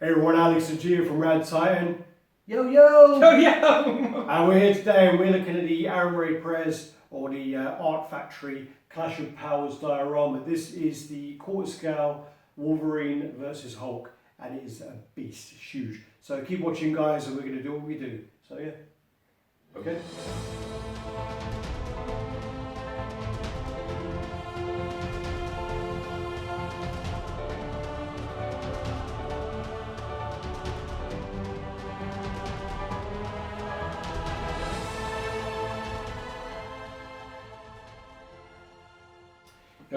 Hey everyone, Alex and Gia from RaddTitan. Yo yo! Yo yo! And we're here today and we're looking at the Aarón Rey Pérez or the Art Factory Clash of Powers diorama. This is the quarter scale Wolverine versus Hulk and it is a beast, it's huge. So keep watching guys and we're going to do what we do. So yeah. Okay.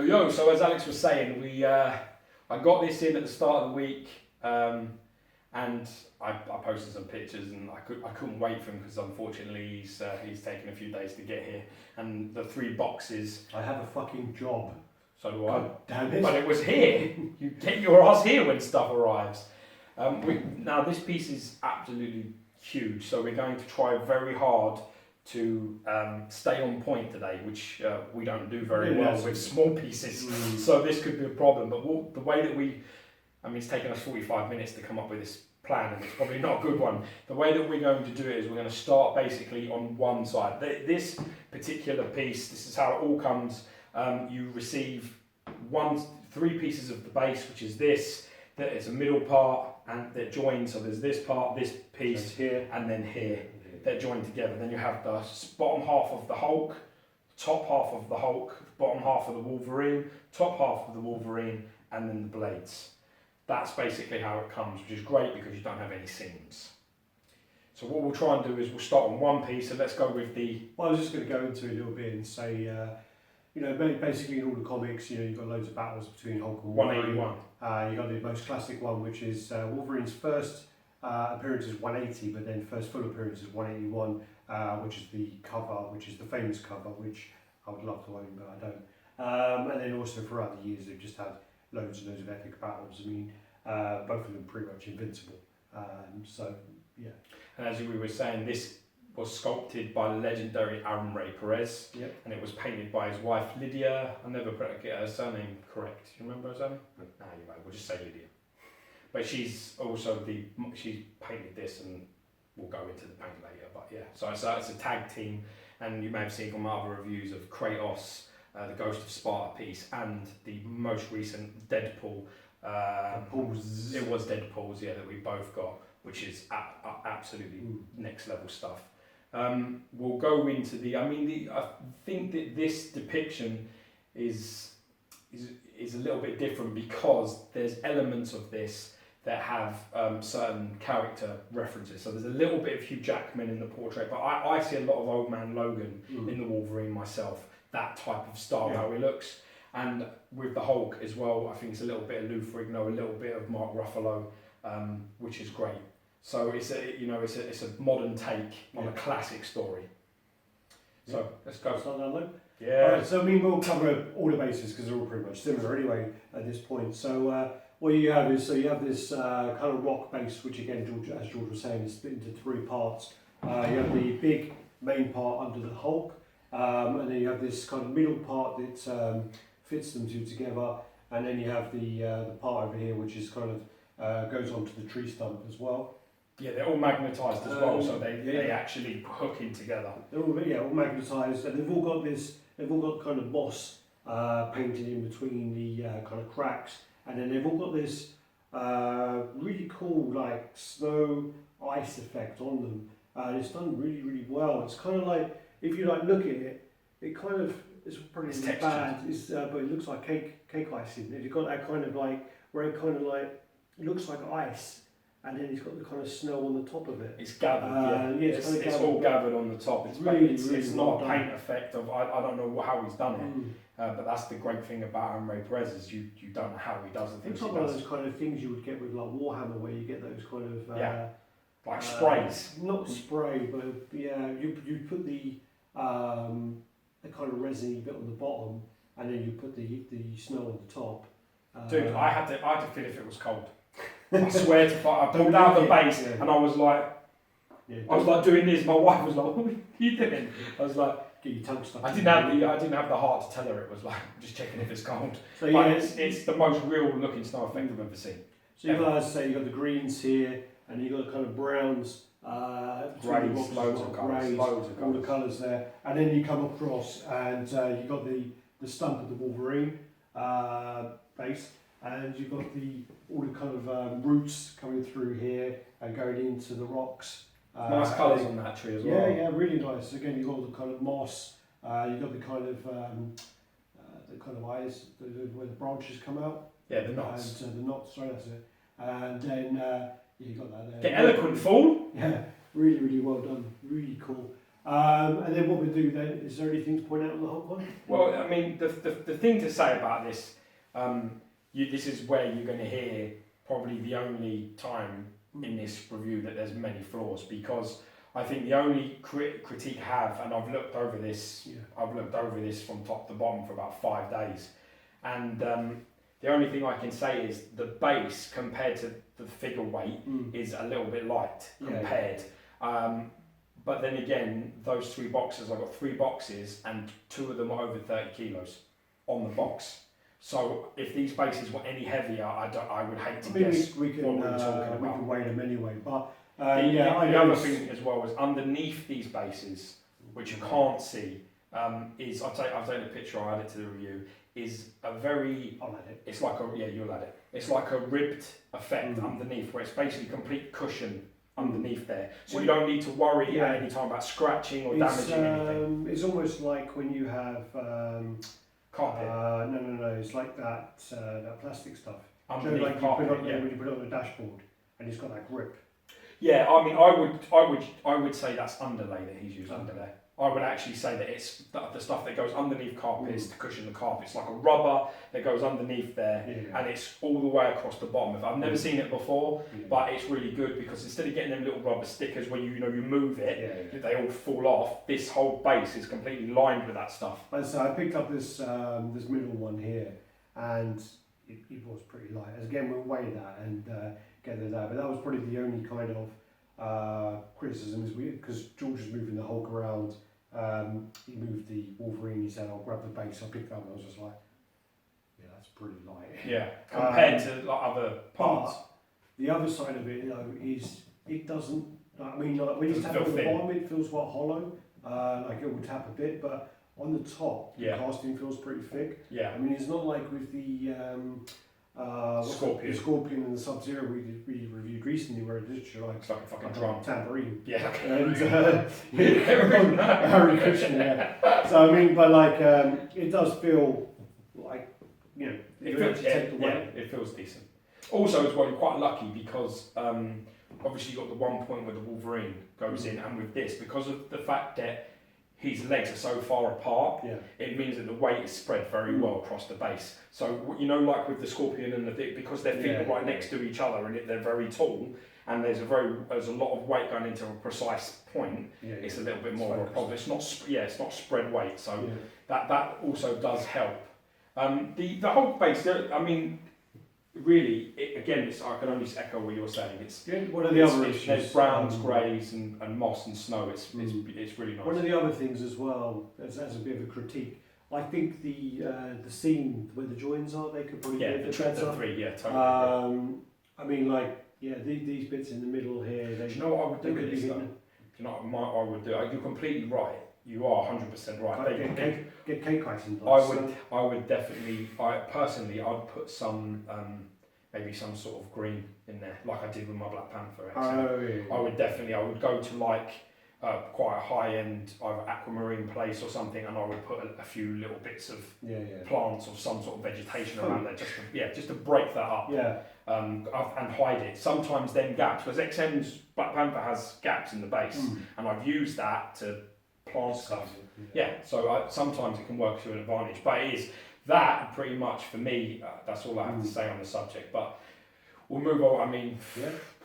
Yo, so as Alex was saying, I got this in at the start of the week, and I posted some pictures, and I couldn't wait for him because unfortunately he's taken a few days to get here, and the 3 boxes. I have a fucking job. So do I. God damn it. But it was here. You get your ass here when stuff arrives. Now this piece is absolutely huge, so we're going to try very hard to stay on point today, which we don't do very well with small pieces, so this could be a problem. But the way that it's taken us 45 minutes to come up with this plan, and it's probably not a good one. The way that we're going to do it is we're going to start basically on one side. This particular piece, this is how it all comes. You receive 3 pieces of the base, which is this. That is a middle part, and they're joined. So there's this part, this piece, here, and then here. They're joined together. Then you have the bottom half of the Hulk, top half of the Hulk, bottom half of the Wolverine, top half of the Wolverine, and then the blades. That's basically how it comes, which is great because you don't have any seams. So what we'll try and do is we'll start on one piece, and let's go with the... Well, I was just going to go into it a little bit and say, basically in all the comics, you've got loads of battles between Hulk and Wolverine. 181. You've got the most classic one, which is Wolverine's first appearance is 180, but then first full appearance is 181, which is the cover, which is the famous cover, which I would love to own, but I don't. And then also throughout the years, they've just had loads and loads of epic battles. I mean, both of them pretty much invincible. So, yeah. And as we were saying, this was sculpted by the legendary Aarón Rey Pérez, and it was painted by his wife Lydia. I never get her surname correct. You remember her surname? No, you won't. We'll just say Lydia. But she's also she's painted this, and we'll go into the paint later. But yeah, so it's a tag team, and you may have seen from my other reviews of Kratos, the Ghost of Sparta piece, and the most recent Deadpool. It was Deadpool's, that we both got, which is absolutely next level stuff. We'll go into I think that this depiction is a little bit different because there's elements of this that have certain character references. So there's a little bit of Hugh Jackman in the portrait, but I see a lot of Old Man Logan in the Wolverine myself, that type of style, how he looks. And with the Hulk as well, I think it's a little bit of Lou Ferrigno, a little bit of Mark Ruffalo, which is great. So it's a modern take on a classic story. So let's go. Start down low. Yeah. All right, so we'll cover all the bases because they're all pretty much similar anyway at this point. So what you have is, you have this kind of rock base, which again, as George was saying, is split into 3 parts. You have the big main part under the Hulk, and then you have this kind of middle part that fits them two together, and then you have the part over here which is kind of goes onto the tree stump as well. Yeah, they're all magnetised as well, so they actually hook in together. They're all magnetised, and they've all got kind of moss painted in between the kind of cracks, and then they've all got this really cool like snow ice effect on them. It's done really, really well. It's kind of like, if you like look at it, it kind of it's pretty bad. But it looks like cake icing. You've got that kind of like where it kind of like looks like ice. And then it's got the kind of snow on the top of it. It's gathered, it's all gathered on the top. It's it's not a paint effect of, I don't know how he's done it, but that's the great thing about Aarón Rey Pérez is you don't know how he does the things he does. It's not one of those kind of things you would get with like Warhammer, where you get those kind of like sprays. Not spray, but you put the kind of resiny bit on the bottom, and then you put the snow on the top. Dude, I had to feel if it was cold. I swear to God, I pulled out the base and I was like doing this. My wife was like, "What are you doing?" I was like, "Get your tongue stuck." I didn't have the heart to tell her. It was like just checking if it's cold. So it's the most real looking snow effect I've ever seen. So you've got, as I say, you've got the greens here, and you've got kind of browns, greys, loads of colours, all the colours there. And then you come across and you've got the stump of the Wolverine base, and you've got all the kind of roots coming through here and going into the rocks. Nice colours on that tree as well. Yeah, really nice. Again, you've got the kind of moss, you've got the kind of eyes where the branches come out. Yeah, the knots. And the knots, sorry, that's it. And then you got that there. Get eloquent, fool! Yeah, really, really well done. Really cool. And then what we do then, is there anything to point out on the whole one? Well, I mean, the thing to say about this, this is where you're going to hear probably the only time in this review that there's many flaws, because I think the only critique I have, and I've looked over this from top to bottom for about 5 days, and the only thing I can say is the base compared to the figure weight is a little bit light compared. But then again, those 3 boxes, I've got 3 boxes and 2 of them are over 30 kilos on the box. So if these bases were any heavier, I would hate to guess we can, what we're talking about. We can weigh them anyway. But the other thing as well is underneath these bases, which you can't see, is I've taken a picture, I'll add it to the review, is a very, I'll add it. It's like you'll add it. It's like a ribbed effect underneath, where it's basically complete cushion underneath there. So you don't need to worry at any time about scratching or damaging anything. It's almost like when you have carpet. No. It's like that plastic stuff. Underneath like carpet, when you put it on the dashboard, and it's got that grip. Yeah, I mean, I would say that's underlay that he's used under there. I would actually say that it's the stuff that goes underneath carpets to cushion the carpet. It's like a rubber that goes underneath there, and it's all the way across the bottom. I've never seen it before, but it's really good because instead of getting them little rubber stickers where you move it, they all fall off. This whole base is completely lined with that stuff. So I picked up this middle one here, and it was pretty light. As again, we'll weigh that and get it out. But that was probably the only kind of criticism, is because George was moving the Hulk around. He moved the Wolverine. He said, "I'll grab the base." I picked it up, and I was just like, "Yeah, that's pretty light." Yeah, compared to other parts. The other side of it, is it doesn't. I mean, like when you tap on the bottom, it feels quite hollow. Like it will tap a bit, but on the top, the casting feels pretty thick. Yeah. I mean, it's not like with the Scorpion and the Sub-Zero we reviewed recently, where it's literally like, it's like a fucking drum. Tambourine. Yeah. And Harry Cushion, yeah. So I mean, but like it does feel like, it feels decent. Also, as well, you're quite lucky because obviously you got the one point where the Wolverine goes in, and with this, because of the fact that his legs are so far apart, it means that the weight is spread very well across the base. So, like with the Scorpion and the because their feet are right next to each other and they're very tall, and there's a lot of weight going into a precise point, it's a little bit more of a problem. It's not spread weight, so that also does help. The whole base, I mean, really, I can only echo what you're saying. It's one of the other issues. There's browns, greys, and moss and snow. It's really nice. One of the other things as well, as a bit of a critique, I think the seam where the joins are, they could probably the three, totally. I mean, like these bits in the middle here. Do you know what I would do with this though? Do you know what I would do? You're completely right. You are 100% right. Get cake icing. I would definitely. I'd put some maybe some sort of green in there, like I did with my Black Panther. I would go to like quite a high end either aquamarine place or something, and I would put a few little bits of plants or some sort of vegetation around there, just to break that up. And hide it. Sometimes them gaps, because XM's Black Panther has gaps in the base, and I've used that to plant stuff. So sometimes it can work to an advantage, but it is that pretty much for me. That's all I have to say on the subject. But we'll move on. I mean,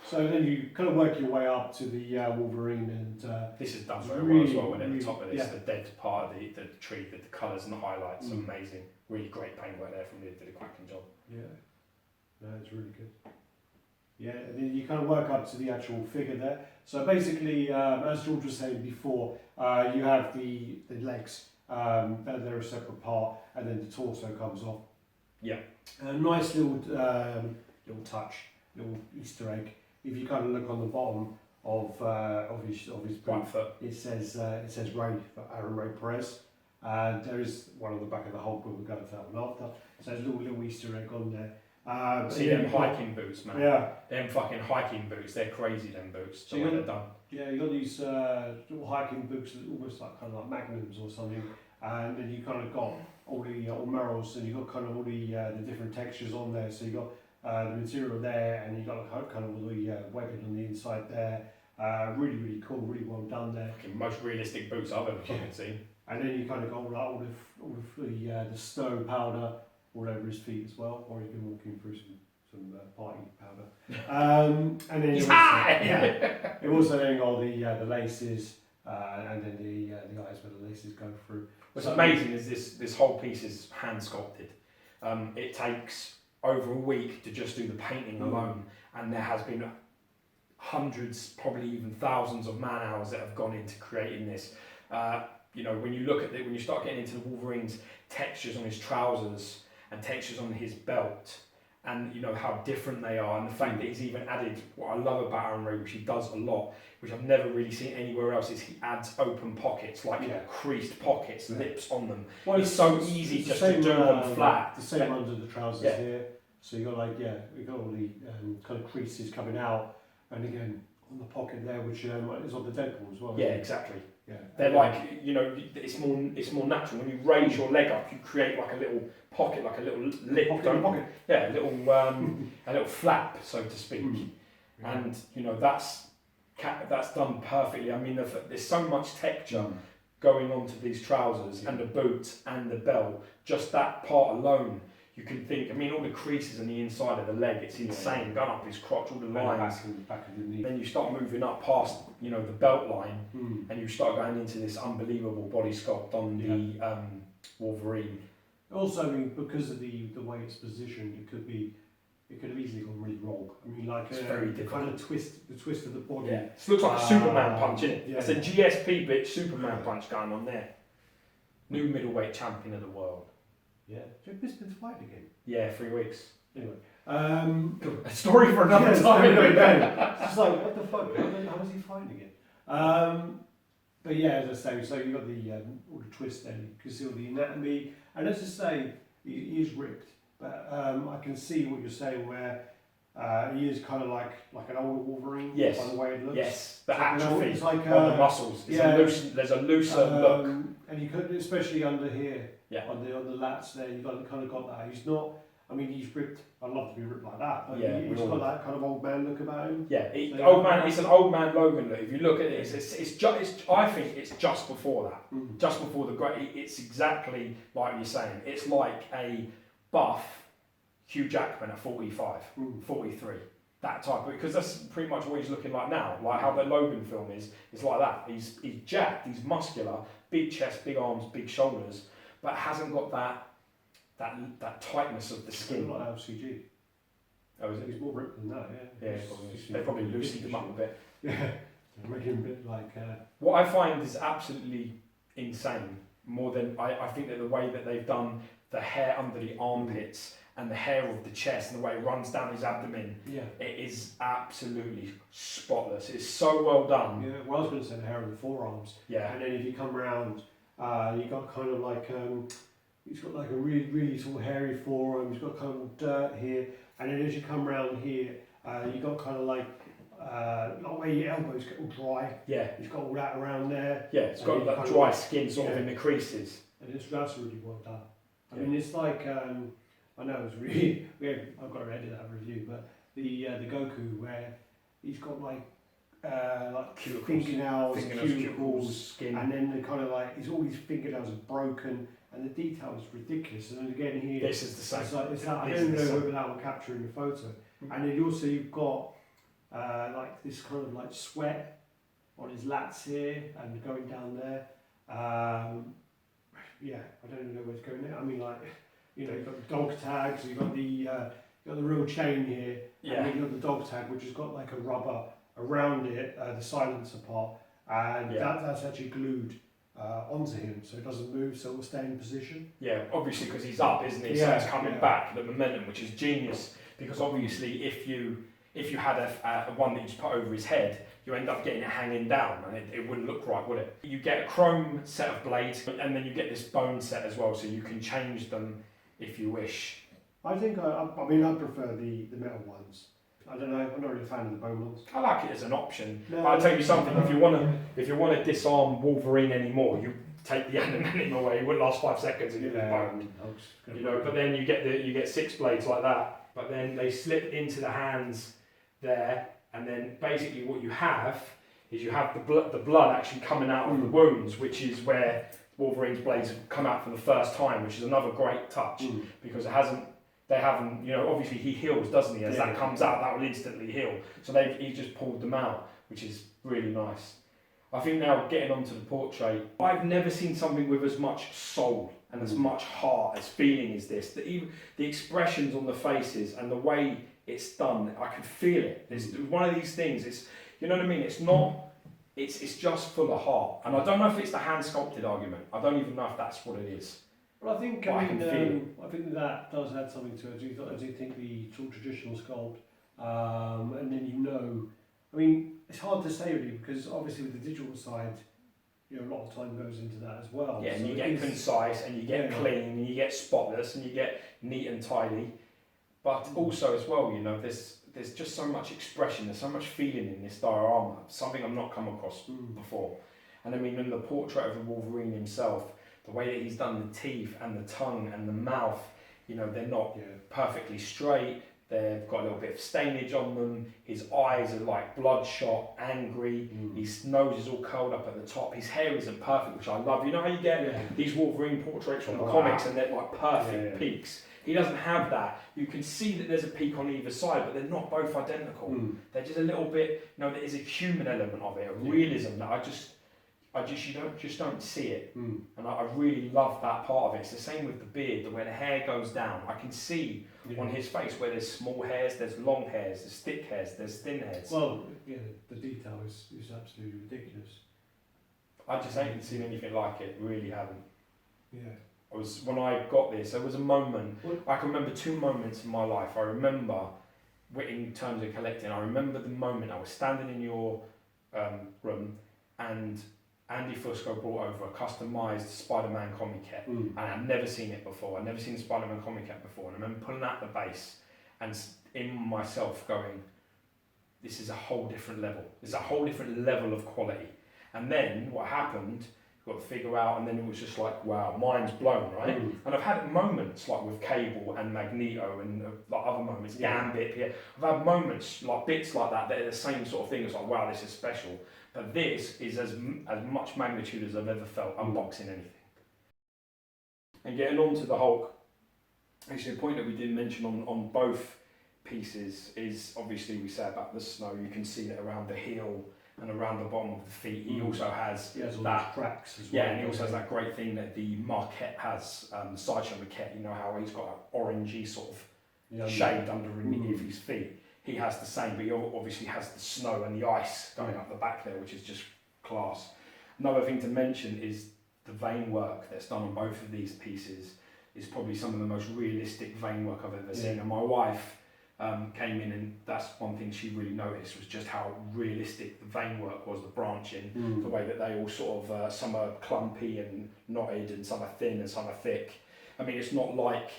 so then you kind of work your way up to the Wolverine, and this is done very well as well. And at the top of this, the dead part of the tree, the colours and the highlights, amazing. Really great paintwork there from did a cracking job. No, it's really good. And then you kind of work up to the actual figure there. So basically, as George was saying before, you have the legs, they're a separate part, and then the torso comes off. A nice little touch. little Easter egg. If you kind of look on the bottom of his Right boot, foot. it says Ray for Aarón Rey Pérez. And there is one on the back of the Hulk, but we'll go to that one after. So there's a little Easter egg on there. See them hiking boots, man. Yeah. Them fucking hiking boots, they're crazy, them boots. So The way they're done. Yeah, you got these little hiking boots that almost like kind of like magnums or something, and then you kind of got all the merrills, and you got kind of all the different textures on there. So you got the material there, and you got kind of all the webbing on the inside there. Really, really cool, really well done there. Fucking most realistic boots I've ever fucking seen. And then you kind of got all the snow powder all over his feet as well, or he's been walking through some party powder. And then it also then got the laces, and then the eyes where the laces go through. What's amazing is this whole piece is hand sculpted. It takes over a week to just do the painting alone, and there has been hundreds, probably even thousands of man hours that have gone into creating this. You know, when you look at it, when you start getting into the Wolverine's textures on his trousers and textures on his belt, and you know how different they are, and the fact that he's even added, what I love about Aarón Rey, which he does a lot, which I've never really seen anywhere else, is he adds open pockets, like creased pockets, lips on them. Well, it's so easy just to do on flat. The same under the trousers here. So you got you got all the kind of creases coming out, and again on the pocket there, which is on the Deadpool as well. Yeah, exactly. Yeah. They're like, you know, it's more natural. When you raise your leg up, you create like a little pocket, like a little lip, pocket. Yeah, a little flap, so to speak. And you know that's done perfectly. I mean, there's so much texture going onto these trousers and the boots and the belt. Just that part alone, you can think. I mean, all the creases on the inside of the leg, it's insane. Going up his crotch, all the lines. Back of the knee. Then you start moving up past, you know, the belt line, and you start going into this unbelievable body sculpt on the Wolverine. Also, I mean, because of the way it's positioned, it could have easily gone really wrong. I mean, like it's very difficult. Kind of the twist of the body. Yeah, it looks like a Superman punch, isn't it? Yeah. It's a GSP bitch Superman punch going on there. New middleweight champion of the world. Yeah. Do you have Bisping's fight again? Yeah, 3 weeks. Anyway. A story for another time. It's just like, what the fuck? How was he fighting again? But yeah, as I say, so you got all the twist there. You can see all the anatomy, and as I say, he is ripped. But I can see what you're saying, where he is kind of like an older Wolverine. Yes. By the way it looks. Yes. The atrophy it's like, on the muscles. There's a looser look. And you could, especially under here. Yeah. On the lats there, you've kind of got that. He's not. I mean, he's ripped. I'd love to be ripped like that, but he's got that kind of old man look about him. Yeah, old man. It's an old man Logan look. If you look at it, I think it's just before that, just before the great. It's exactly like you're saying. It's like a buff Hugh Jackman at 45, 43. That type of, because that's pretty much what he's looking like now. Like how the Logan film is. It's like that. He's jacked. He's muscular, big chest, big arms, big shoulders, but hasn't got that tightness of the skin. Like LCG. Oh, is it? He's more ripped than that, yeah. They probably loosened him up a bit. Yeah, make him a bit like. What I find is absolutely insane. More than I think that the way that they've done the hair under the armpits and the hair of the chest and the way it runs down his abdomen, it is absolutely spotless. It's so well done. Yeah, well, I was going to say the hair on the forearms. Yeah. And then if you come round, you got kind of like he's got like a really, really sort of hairy forearm. He's got kind of dirt here, and then as you come round here, you got kind of like where your elbows get all dry. Yeah. He's got all that around there. Yeah, it's got that dry skin sort of in the creases. And that's really well done. I mean, it's like I know it's really I've got to edit that review, but the Goku where he's got like fingernails, cuticles, skin, and then the kind of like all his fingernails are broken, and the detail is ridiculous. And then again here, this is the same. It's like, I don't know whether that will capture in the photo. And then also you've got like this kind of like sweat on his lats here and going down there. Yeah, I don't even know where it's going there. I mean, like, you know, you've got the dog tags, you've got the real chain here, and then you've got the dog tag, which has got like a rubber around it, the silencer part, and that's actually glued onto him, so it doesn't move, so it will stay in position. Yeah, obviously because he's up, isn't he? So it's coming back, the momentum, which is genius, because obviously if you if you had a one that you just put over his head, you end up getting it hanging down, and it wouldn't look right, would it? You get a chrome set of blades, and then you get this bone set as well, so you can change them if you wish. I think I mean I prefer the metal ones. I don't know. I'm not really a fan of the bone ones. I like it as an option. No, But I'll tell you something. If you want to disarm Wolverine anymore, you take the adamantium away. It wouldn't last 5 seconds and you'd be boned. You know. But then you get 6 blades like that. But then they slip into the hands there, and then basically what you have is you have the blood actually coming out of the wounds, which is where Wolverine's blades have come out for the first time, which is another great touch because they haven't, you know, obviously he heals, doesn't he? As that comes out, that will instantly heal. So he just pulled them out, which is really nice. I think now getting onto the portrait, I've never seen something with as much soul and as much heart, as feeling as this. The expressions on the faces and the way it's done, I can feel it. It's one of these things, it's, you know what I mean? It's not, it's just full of heart. And I don't know if it's the hand sculpted argument. I don't even know if that's what it is. Well, I think I think that does add something to it. I do think the sort of traditional sculpt, and then I mean, it's hard to say really because obviously with the digital side, you know, a lot of time goes into that as well. Yeah, and so you get concise, and you get clean, and you get spotless, and you get neat and tidy. But also as well, you know, there's just so much expression, there's so much feeling in this diorama, something I've not come across before. And I mean, in the portrait of the Wolverine himself, the way that he's done the teeth and the tongue and the mouth, you know, they're not perfectly straight. They've got a little bit of stainage on them. His eyes are like bloodshot, angry. His nose is all curled up at the top. His hair isn't perfect, which I love. You know how you get these Wolverine portraits from the comics and they're like perfect peaks? He doesn't have that. You can see that there's a peak on either side, but they're not both identical. They're just a little bit, you know, there is a human element of it, a realism that you don't see it. And I really love that part of it. It's the same with the beard, the way the hair goes down. I can see on his face where there's small hairs, there's long hairs, there's thick hairs, there's thin hairs. Well, yeah, the detail is absolutely ridiculous. I just haven't seen anything like it, really haven't. Yeah. When I got this, there was a moment, I can remember 2 moments in my life. I remember, in terms of collecting, I remember the moment I was standing in your room and Andy Fusco brought over a customised Spider-Man comic kit, and I'd never seen it before. I'd never seen a Spider-Man comic kit before, and I remember pulling out the base and in myself going, this is a whole different level. It's a whole different level of quality. And then what happened, got to figure out, and then it was just like, wow, mind's blown, right? And I've had moments like with Cable and Magneto and like other moments, Gambit, I've had moments like bits like that are the same sort of thing. It's like, wow, this is special. But this is as much magnitude as I've ever felt unboxing anything. And getting on to the Hulk, actually the point that we didn't mention on both pieces is obviously we say about the snow, you can see it around the heel and around the bottom of the feet. He also has all that cracks as well. Yeah, and he also has that great thing that the Marquette has, the Sideshow Marquette, you know how he's got an orangey sort of shade underneath his feet. He has the same, but he obviously has the snow and the ice going up the back there, which is just class. Another thing to mention is the vein work that's done on both of these pieces is probably some of the most realistic vein work I've ever seen. And my wife came in, and that's one thing she really noticed was just how realistic the vein work was, the branching, the way that they all sort of, some are clumpy and knotted, and some are thin and some are thick. I mean, it's not like,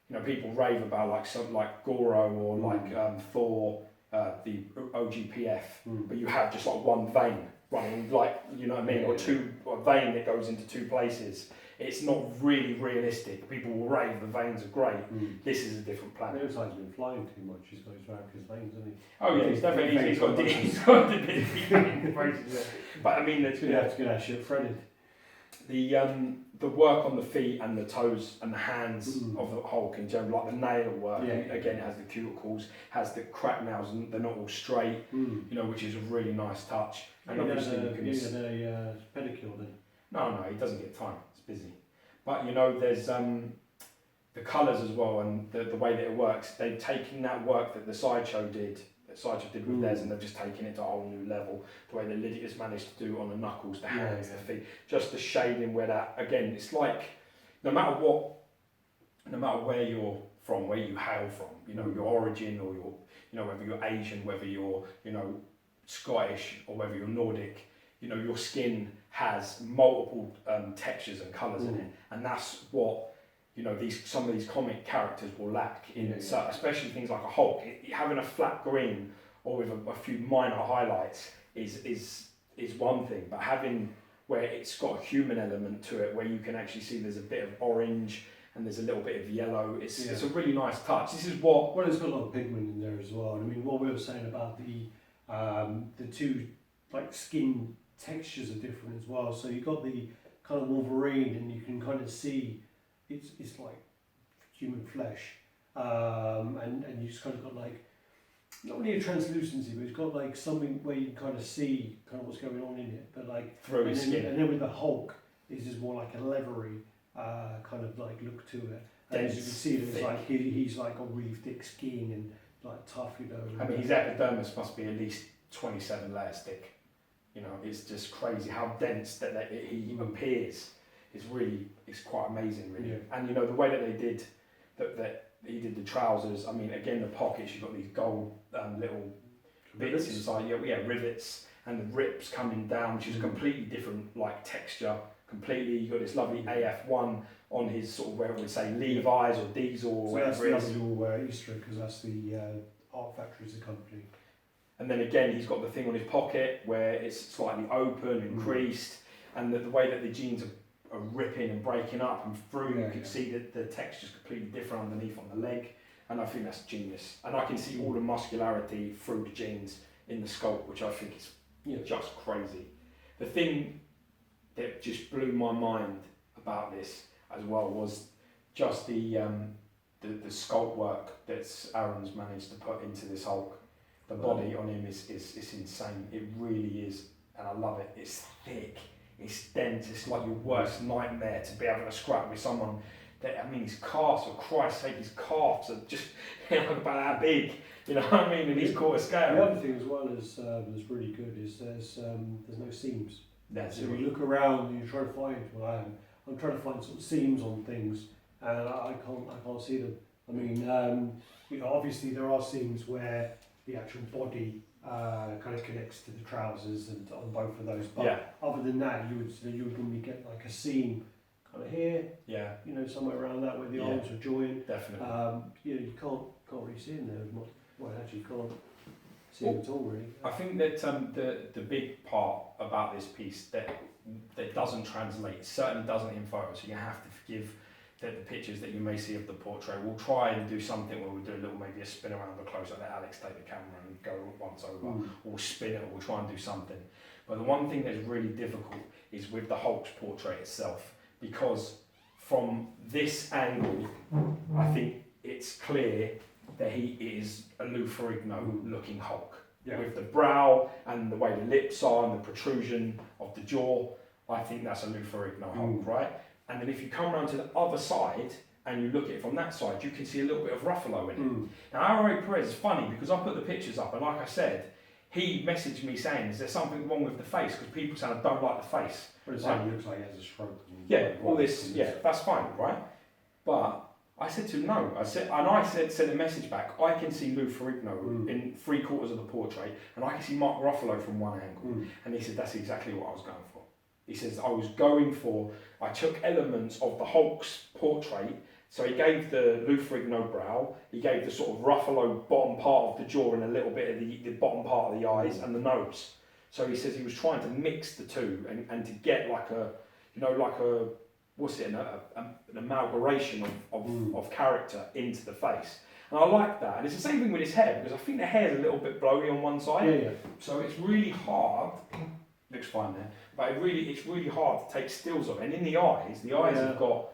you know, people rave about like something like Goro or like Thor, the OGPF, but you have just like one vein running, like, you know what I mean, or a vein that goes into 2 places. It's not really realistic. People will rave the veins are great. This is a different planet. He's been flying too much. He's got his varicose veins, hasn't he? Oh yeah, he's definitely he's got the bit of veins. But I mean, it's going to have to get that shit threaded. The work on the feet and the toes and the hands of the Hulk in general, like the nail work, again, it has the cuticles, has the crack nails, and they're not all straight, you know, which is a really nice touch. And obviously you can a pedicure then? No, he doesn't get time. It's busy. But you know, there's the colours as well, and the way that it works. They've taken that work that the Sideshow did with theirs, and they've just taken it to a whole new level. The way that Lydia's managed to do on the knuckles, the hands, the feet, just the shading where that, again, it's like no matter where your from, where you hail from, you know, your origin, or your, you know, whether you're Asian, whether you're, you know, Scottish, or whether you're Nordic, you know, your skin has multiple textures and colours in it, and that's what, you know, some of these comic characters will lack in it. So especially things like a Hulk, having a flat green or with a few minor highlights is one thing, but having where it's got a human element to it, where you can actually see there's a bit of orange and there's a little bit of yellow. It's a really nice touch. This is what... Well, it's got a lot of pigment in there as well. I mean, what we were saying about the two, like, skin textures are different as well. So you've got the kind of Wolverine, and you can kind of see it's like human flesh. And you just kind of got, like, not really a translucency, but it's got, like, something where you can kind of see kind of what's going on in it. But, like, through his skin. And then with the Hulk, this is more like a leathery kind of like look to it. And as you can see, there's like he's like got really thick skin and like tough, you know. I mean, his epidermis must be at least 27 layers thick. You know, it's just crazy how dense that he appears. It's quite amazing, really. Yeah. And you know the way that they did that he did the trousers. I mean, again, the pockets, you've got these gold little bits inside. Yeah, rivets, and the rips coming down, which is a completely different like texture. Completely, you've got this lovely AF1 on his sort of, where we say Levi's or Diesel or whatever it is. That's the little Easter egg, because that's the Art Factory's the company. And then again, he's got the thing on his pocket where it's slightly open and creased, and the way that the jeans are ripping and breaking up and through, you can see that the texture's completely different underneath on the leg, and I think that's genius. And I can see all the muscularity through the jeans in the sculpt, which I think is just crazy. The thing that just blew my mind about this as well was just the sculpt work that Aaron's managed to put into this Hulk. The body on him is insane. It really is, and I love it. It's thick, it's dense. It's like your worst nightmare to be having a scrap with someone. That, I mean, his calves, for Christ's sake, his calves are just about that big. You know what I mean? And he's caught a scale. The other thing as well is that's really good is there's no seams. So you look around and you try to find. Well, I'm trying to find sort of seams on things, and I can't see them. I mean, you know, obviously there are seams where the actual body kind of connects to the trousers and on both of those. But other than that, you would normally get like a seam kind of here. Yeah. You know, somewhere around that where the arms are joined. Definitely. You know, you can't really see in there as much. Well, actually, you can't see it at all, really. I think that the big part about this piece that doesn't translate, certainly doesn't in photos, so you have to forgive that the pictures that you may see of the portrait. We'll try and do something where we'll do a little, maybe a spin around the close, like let Alex take the camera and go once over, or we'll spin it, or we'll try and do something. But the one thing that's really difficult is with the Hulk's portrait itself, because from this angle, I think it's clear that he is a Lou Ferrigno looking Hulk. Yeah. With the brow and the way the lips are and the protrusion of the jaw, I think that's a Lou Ferrigno Hulk, right? And then if you come around to the other side and you look at it from that side, you can see a little bit of Ruffalo in it. Now, Aarón Rey Pérez is funny because I put the pictures up, and like I said, he messaged me saying, is there something wrong with the face? Because people saying I don't like the face. But it looks like he has a stroke. All this, that's fine, right? But I said to him, no. I said sent a message back. I can see Lou Ferrigno in 3/4 of the portrait, and I can see Mark Ruffalo from one angle. And he said, that's exactly what I was going for. He says, I took elements of the Hulk's portrait, so he gave the Lou Ferrigno brow, he gave the sort of Ruffalo bottom part of the jaw and a little bit of the bottom part of the eyes and the nose. So he says he was trying to mix the two and to get like a, you know, like a, what's it, an amalgamation of character into the face. And I like that. And it's the same thing with his hair, because I think the hair is a little bit blowy on one side. Yeah. So it's really hard. Looks fine there, but it's really hard to take stills of it. And in the eyes have got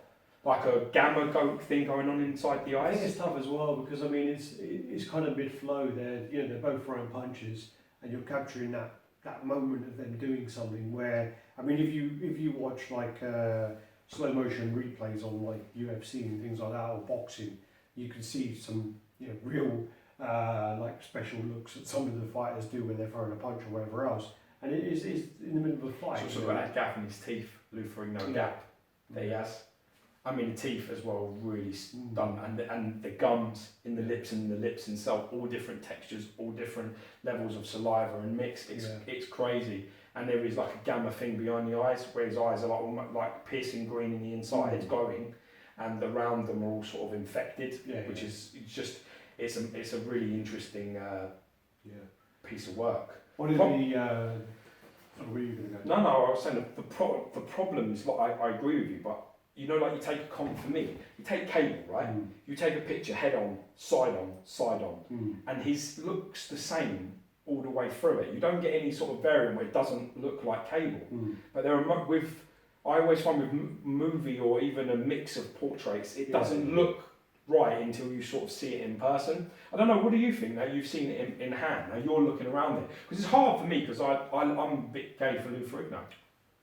like a gamma thing going on inside the eyes. I think it's tough as well, because I mean it's kind of mid-flow. They're both throwing punches, and you're capturing that moment of them doing something. Where, I mean, if you watch like slow motion replays on like UFC and things like that, or boxing, you can see some real like special looks that some of the fighters do when they're throwing a punch or whatever else. And it is in the middle of a fight. So sort of that gap in his teeth, Lou Ferrigno gap that he has. I mean, the teeth as well, really done, and the gums in the lips and the lips themselves, all different textures, all different levels of saliva and mixed. It's crazy. And there is like a gamma thing behind the eyes, where his eyes are like almost like piercing green in the inside, glowing, and around them are all sort of infected, which is it's a really interesting piece of work. What is where are you going to go? No, I was saying the problem is, like, I agree with you, but you know, like you take for me, you take cable, right? You take a picture head on, side on, and his looks the same all the way through it. You don't get any sort of variant where it doesn't look like cable. But there are I always find with movie or even a mix of portraits, it doesn't look right until you sort of see it in person. I don't know, what do you think now you've seen it in hand, now you're looking around it? Because it's hard for me, because I'm a bit gay for Lou Ferrigno.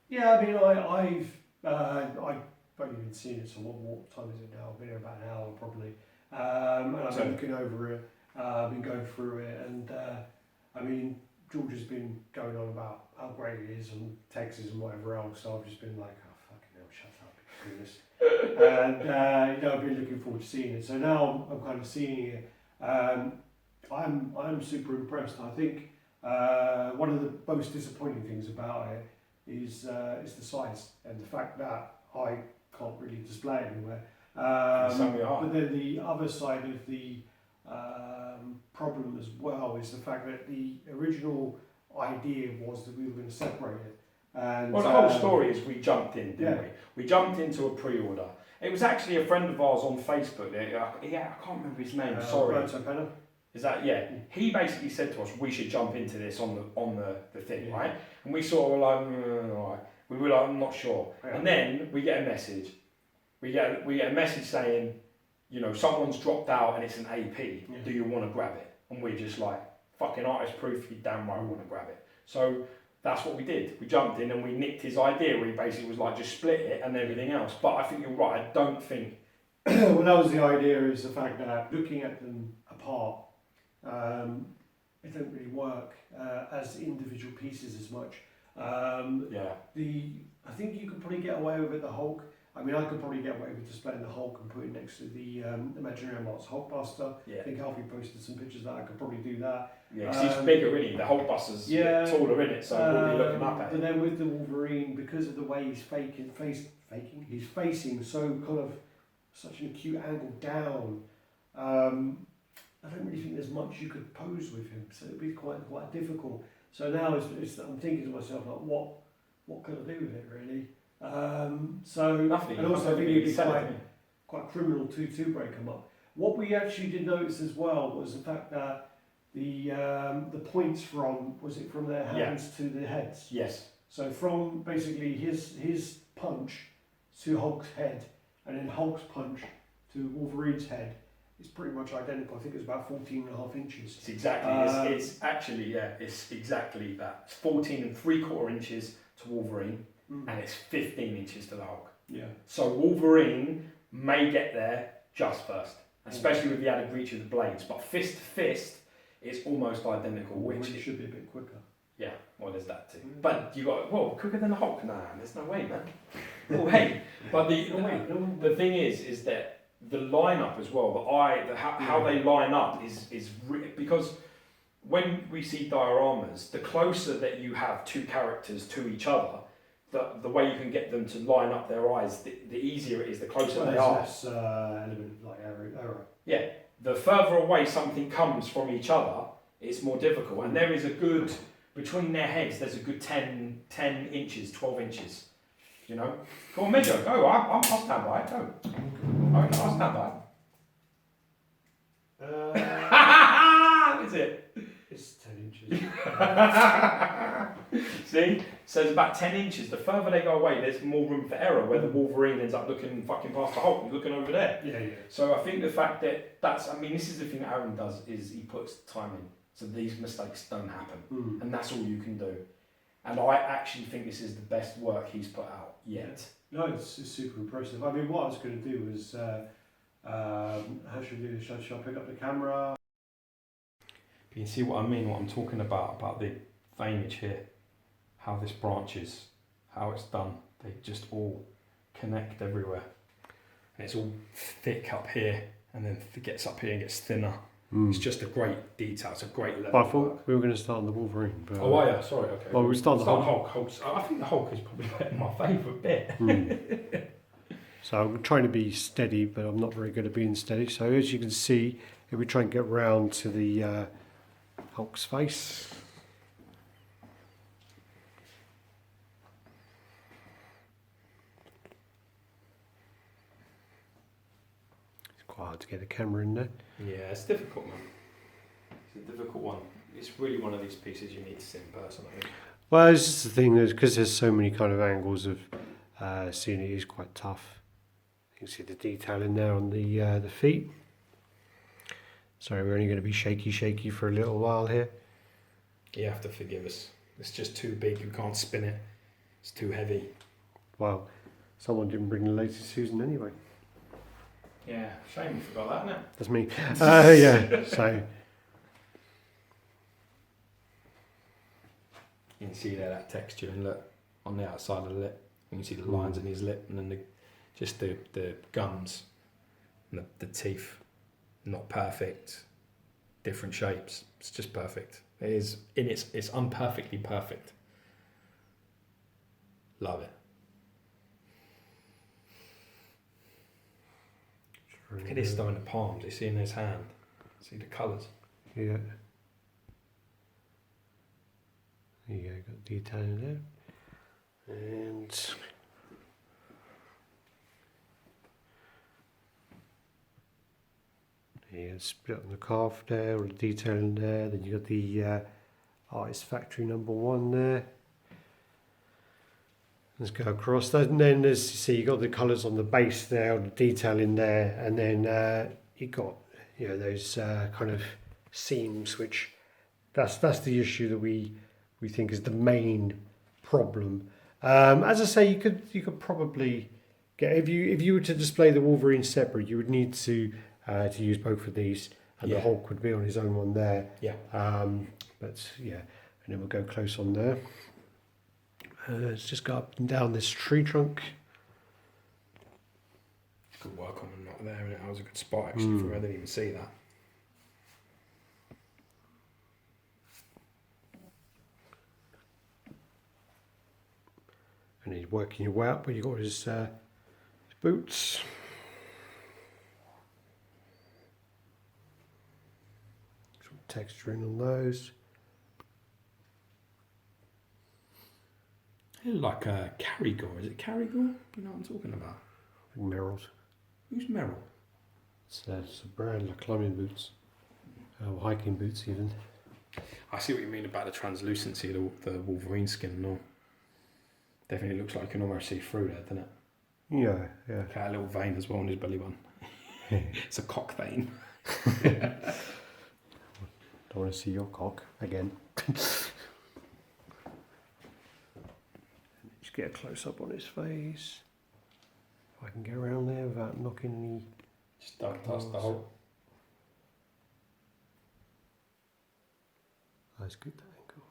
Yeah, I mean, I've only been seeing it, so what time is it now? I've been here about an hour probably. And I've been looking over it, I've been going through it, and I mean, George has been going on about how great it is and Texas and whatever else, so I've just been like, oh fucking hell, shut up, do this. And you know, I've been looking forward to seeing it. So now I'm kind of seeing it. I'm super impressed. I think one of the most disappointing things about it is the size and the fact that I can't really display it anywhere. But then the other side of the problem as well is the fact that the original idea was that we were going to separate it. And, well, the whole story is we jumped in, didn't we? We jumped into a pre-order. It was actually a friend of ours on Facebook. I can't remember his name. Sorry. Is that He basically said to us we should jump into this on the thing, right? And we sort of were like, we were like, I'm not sure. Yeah. And then we get a message. We get a message saying, you know, someone's dropped out and it's an AP. Yeah. Do you want to grab it? And we're just like, fucking artist proof, you damn right want to grab it. So that's what we did. We jumped in and we nicked his idea where he basically was like, just split it and everything else. But I think you're right. I don't think. Well, that was the idea, is the fact that looking at them apart, it don't really work as individual pieces as much. I think you could probably get away with it, the Hulk. I mean, I could probably get away with displaying the Hulk and putting it next to the Imaginary Amounts Hulkbuster. I think Alfie posted some pictures of that. I could probably do that. Yeah, because he's bigger, isn't he? The Hulkbuster's taller in it, so we'll be looking up at it. But then with the Wolverine, because of the way he's he's facing so kind of such an acute angle down. I don't really think there's much you could pose with him, so it'd be quite difficult. So now I'm thinking to myself, like, what can I do with it really? So nothing. And also I think it'd be quite criminal to break them up. What we actually did notice as well was the fact that the points from their hands to the heads. Yes. So from basically his punch to Hulk's head, and then Hulk's punch to Wolverine's head, is pretty much identical. I think it's about 14.5 inches. It's exactly. It's actually it's exactly that. It's 14.75 inches to Wolverine. And it's 15 inches to the Hulk. Yeah. So Wolverine may get there just first, especially with the added reach of the blades. But fist to fist, it's almost identical. Which should be a bit quicker. Yeah. Well, there's that too. But you got quicker than the Hulk. Nah, there's no way, man. No way. But the thing is that the lineup as well. How they line up is because when we see dioramas, the closer that you have two characters to each other, the way you can get them to line up their eyes, the easier it is, the closer they are. Less element like error. Yeah, the further away something comes from each other, it's more difficult. And there is between their heads, there's a good 10 inches, 12 inches. You know? Go on, measure, go, I'll stand by, go. I'll stand by. What is it? It's 10 inches. See? So it's about 10 inches. The further they go away, there's more room for error, where the Wolverine ends up looking fucking past the Hulk and looking over there. Yeah. So I think the fact that this is the thing that Aarón does, is he puts time in. So these mistakes don't happen. And that's all you can do. And I actually think this is the best work he's put out yet. No, it's super impressive. I mean, what I was going to do was, how should we do this? Should I pick up the camera? You can see what I mean, what I'm talking about the veinage here, how this branches, how it's done. They just all connect everywhere. and it's all thick up here, and then it gets up here and gets thinner. Mm. It's just a great detail. It's a great level. But I thought we were going to start on the Wolverine. But, oh, are you? Sorry. Okay. Well, we start on the Hulk. Hulk. I think the Hulk is probably my favourite bit. Mm. So I'm trying to be steady, but I'm not very good at being steady. So as you can see, if we try and get round to the Hulk's face. It's quite hard to get the camera in there. Yeah, it's difficult, man. It's a difficult one. It's really one of these pieces you need to see in person, I think. Well, it's just the thing, because there's so many kind of angles of seeing it is quite tough. You can see the detail in there on the feet. Sorry, we're only going to be shaky for a little while here. You have to forgive us. It's just too big. You can't spin it. It's too heavy. Well, someone didn't bring the latest Susan anyway. Yeah, shame you forgot that, isn't it? That's me. Yeah, so... You can see there that texture, and look, on the outside of the lip, you can see the lines in his lip, and then the gums and the teeth. Not perfect, different shapes. It's just perfect. It is it's unperfectly perfect. Love it. Look at this though in the palms. You see in his hand. See the colours. Yeah. There you go, got detail in there. And yeah, split on the calf there, all the detail in there. Then you got the Artist Factory #1 there. Let's go across that, and then there's, you see, you got the colours on the base there, all the detail in there, and then you got, you know, those kind of seams, which that's the issue that we think is the main problem. As I say, you could probably get, if you were to display the Wolverine separate, you would need to use both of these, and the Hulk would be on his own one there. Yeah. But yeah, and then we'll go close on there. Let's just go up and down this tree trunk. Good work on the knot there, and that was a good spot actually for me. I didn't even see that. And he's working your way up, but you've got his boots. Some texturing on those. Like a Carrigor. Is it Carrigor? You know what I'm talking about? Merrill's. Who's Merrill? It's a brand like climbing boots. Or hiking boots even. I see what you mean about the translucency of the Wolverine skin. No, definitely looks like you can almost see through there, doesn't it? Yeah, yeah. Got a little vein as well on his belly button. It's a cock vein. Don't want to see your cock again. Just get a close up on his face. If I can get around there without knocking any. Just don't touch the hole. That's good, that angle.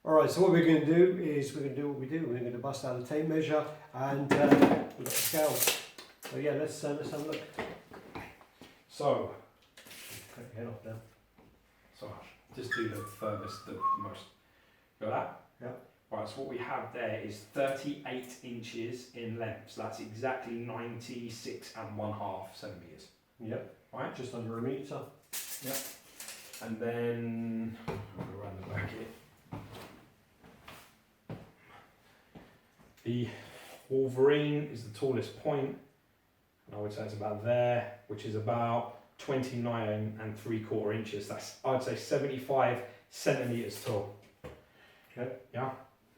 Alright, so what we're going to do is we're going to do what we do. We're going to bust out a tape measure and we've got the scale. So yeah, let's have a look. So, Cut your head off now. so just do the furthest, the most. Got that? Yeah. Right, so what we have there is 38 inches in length. So that's exactly 96.5 centimetres. Yep. Right? Just under a metre. Yep. And then I'll go around the back here. The Wolverine is the tallest point, and I would say it's about there, which is about 29 3/4 inches. That's, I'd say, 75 centimetres tall. Okay. Yeah.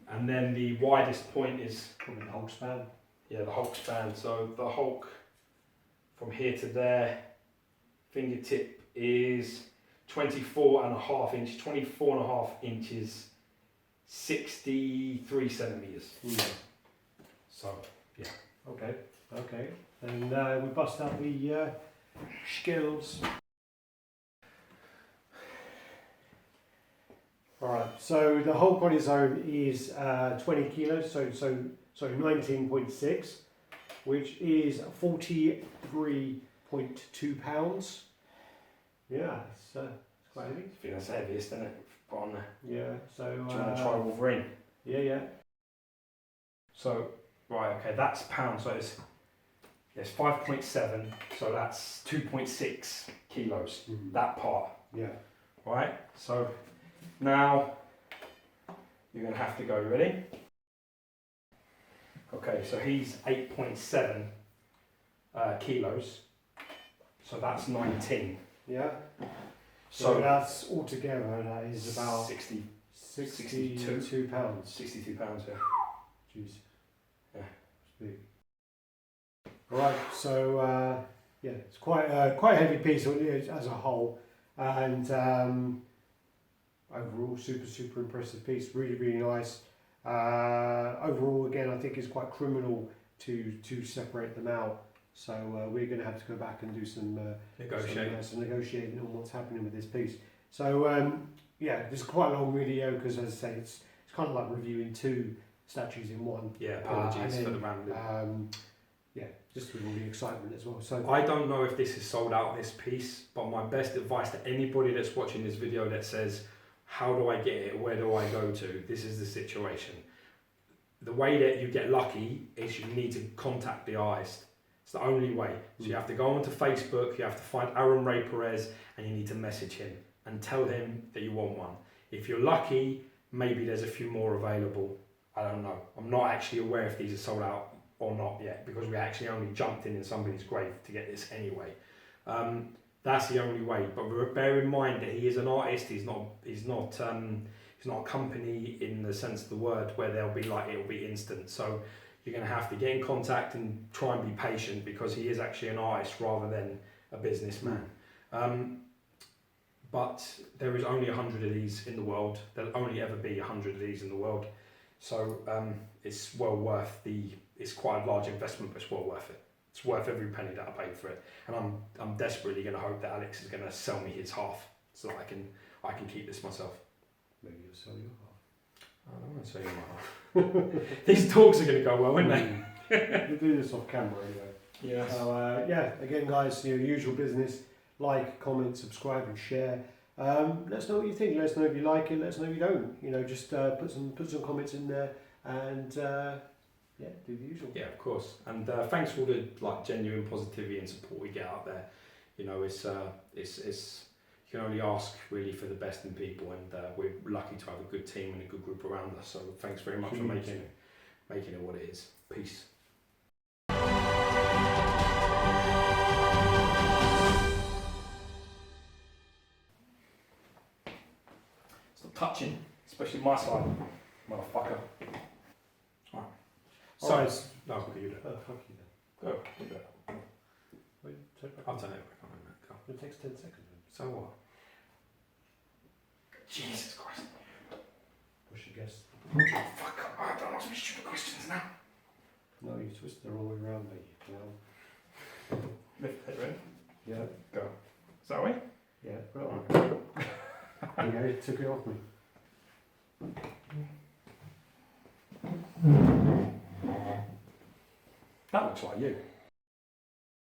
And then the widest point is Probably the Hulk span. yeah, the Hulk span. So the Hulk from here to there, fingertip is 24.5 inches, 24.5 inches, 63 centimetres. So, yeah. Okay, okay. And we bust out the scales. All right. So the whole body zone is 20 kilos. So 19.6, which is 43.2 pounds. Yeah, it's quite heavy. I think that's the heaviest, isn't it? Put on there. Yeah. So. Do you want to try Wolverine? Yeah. So right, okay, that's pounds. So it's 5.7. So that's 2.6 kilos. Mm-hmm. That part. Yeah. Right. So now you're going to have to go. Ready? Okay. So he's 8.7 kilos. So that's 19. Yeah. So that's altogether, that is about 62 pounds. 62 pounds, yeah. Jeez. Yeah. It's big. Alright, so yeah, it's quite a heavy piece as a whole, and overall super impressive piece, really nice. Overall, again, I think it's quite criminal to separate them out. So we're going to have to go back and do some negotiating on what's happening with this piece. So yeah, this is quite a long video because, as I say, it's kind of like reviewing two statues in one. Yeah, apologies for the rambling. Yeah, just with all the excitement as well. So I don't know if this is sold out, this piece, but my best advice to anybody that's watching this video that says, how do I get it? Where do I go to? This is the situation. The way that you get lucky is you need to contact the artist. It's the only way. So you have to go onto Facebook, you have to find Aarón Rey Pérez, and you need to message him and tell him that you want one. If you're lucky, maybe there's a few more available. I don't know. I'm not actually aware if these are sold out or not yet, because we actually only jumped in somebody's grave to get this anyway. That's the only way. But bear in mind that he is an artist. He's not a company in the sense of the word where they'll be like it'll be instant. So you're going to have to get in contact and try and be patient, because he is actually an artist rather than a businessman. But there is only 100 of these in the world. There'll only ever be 100 of these in the world. So it's well worth it's quite a large investment, but it's well worth it. It's worth every penny that I paid for it. And I'm desperately going to hope that Alex is going to sell me his half so that I can keep this myself. maybe you'll sell your half. I don't want to sell you my half. These talks are going to go well, aren't they? We'll do this off camera anyway. Yeah. So yeah, again, guys, usual business. Like, comment, subscribe, and share. Let us know what you think. Let us know if you like it. Let us know if you don't. Just put some comments in there, and yeah, do the usual. Yeah, of course. And thanks for all the genuine positivity and support we get out there. It's you can only ask really for the best in people, and we're lucky to have a good team and a good group around us. So thanks very much for making it what it is. Peace. Stop touching, especially my side, motherfucker. Alright. Sorry. No, you do it. Oh, fuck you then. Go. You do it. Wait, I'll turn it back on. Go. It takes 10 seconds. So what? Jesus Christ. Push your guess. Oh, fuck. I don't ask me stupid questions now. No, you twisted the wrong way around, mate. Lift it, ready? Yeah. Go. Is that way? Yeah. Right. There you go, it took it off me. That looks like you.